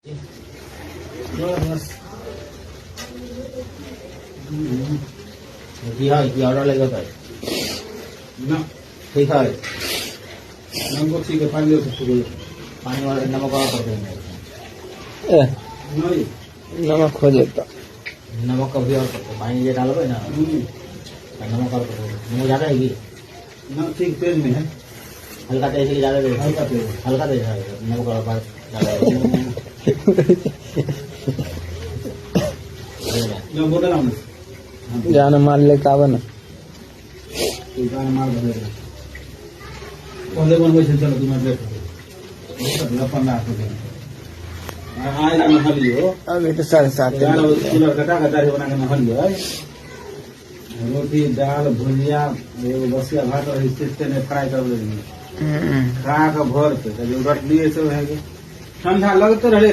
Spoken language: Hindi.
ऑर्डर लेगा था ना ठीक है नमक ठीक है पानी पानी वाला नमक वाला कर देंगे नहीं नमक हो जाता नमक का भी और करते पानी ये डालोगे ना नमक और कर नमक ज़्यादा है कि ना ठीक तेज में है हल्का तेज है कि ज़्यादा तेज हल्का तेज है नमक और बात ज़्यादा ना बोला ना जाना मार लेके आवा ना गाना मार दे पहले बनबै छै चलो तुम लेट अपन राख दे आज नहलियो अभी तो 7:30 कूलर कटा के दाढ़ी बना के नहलियो रोटी दाल भुजिया एगो बसिया भात और इससे ने फ्राई कर लेंगे खा के भर पे जब रख लिए सब है ठंडा लगते रहे।